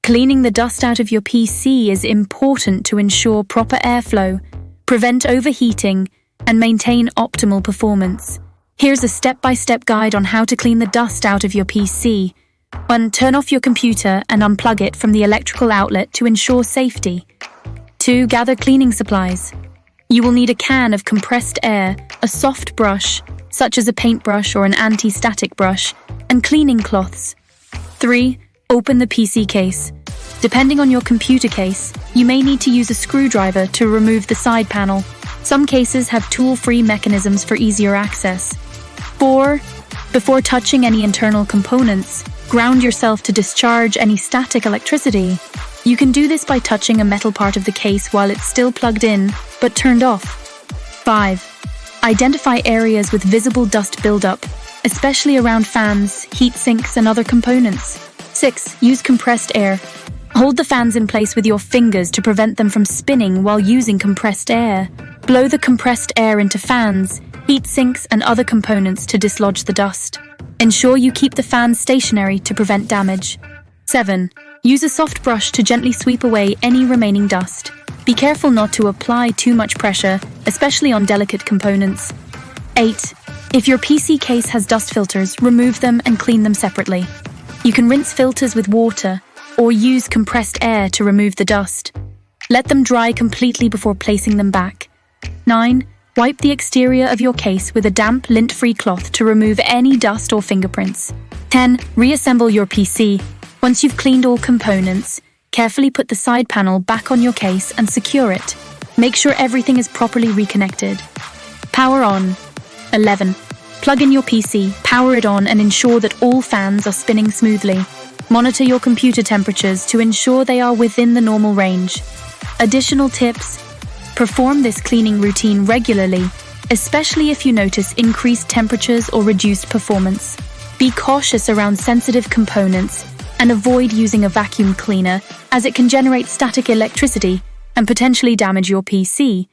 Cleaning the dust out of your PC is important to ensure proper airflow, prevent overheating, and maintain optimal performance. Here's a step-by-step guide on how to clean the dust out of your PC. 1. Turn off your computer and unplug it from the electrical outlet to ensure safety. 2. Gather cleaning supplies. You will need a can of compressed air, a soft brush, such as a paintbrush or an anti-static brush, and cleaning cloths. 3. Open the PC case. Depending on your computer case, you may need to use a screwdriver to remove the side panel. Some cases have tool-free mechanisms for easier access. 4. Before touching any internal components, ground yourself to discharge any static electricity. You can do this by touching a metal part of the case while it's still plugged in, but turned off. 5. Identify areas with visible dust buildup, especially around fans, heat sinks, and other components. 6. Use compressed air. Hold the fans in place with your fingers to prevent them from spinning while using compressed air. Blow the compressed air into fans, heat sinks, and other components to dislodge the dust. Ensure you keep the fans stationary to prevent damage. 7. Use a soft brush to gently sweep away any remaining dust. Be careful not to apply too much pressure, especially on delicate components. 8. If your PC case has dust filters, remove them and clean them separately. You can rinse filters with water or use compressed air to remove the dust. Let them dry completely before placing them back. 9. Wipe the exterior of your case with a damp, lint-free cloth to remove any dust or fingerprints. 10. Reassemble your PC. Once you've cleaned all components, carefully put the side panel back on your case and secure it. Make sure everything is properly reconnected. Power on. 11. Plug in your PC, power it on, and ensure that all fans are spinning smoothly. Monitor your computer temperatures to ensure they are within the normal range. Additional tips: perform this cleaning routine regularly, especially if you notice increased temperatures or reduced performance. Be cautious around sensitive components and avoid using a vacuum cleaner, as it can generate static electricity and potentially damage your PC.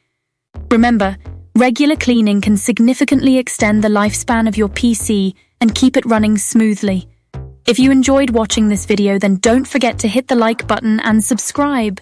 Remember, regular cleaning can significantly extend the lifespan of your PC and keep it running smoothly. If you enjoyed watching this video, then don't forget to hit the like button and subscribe.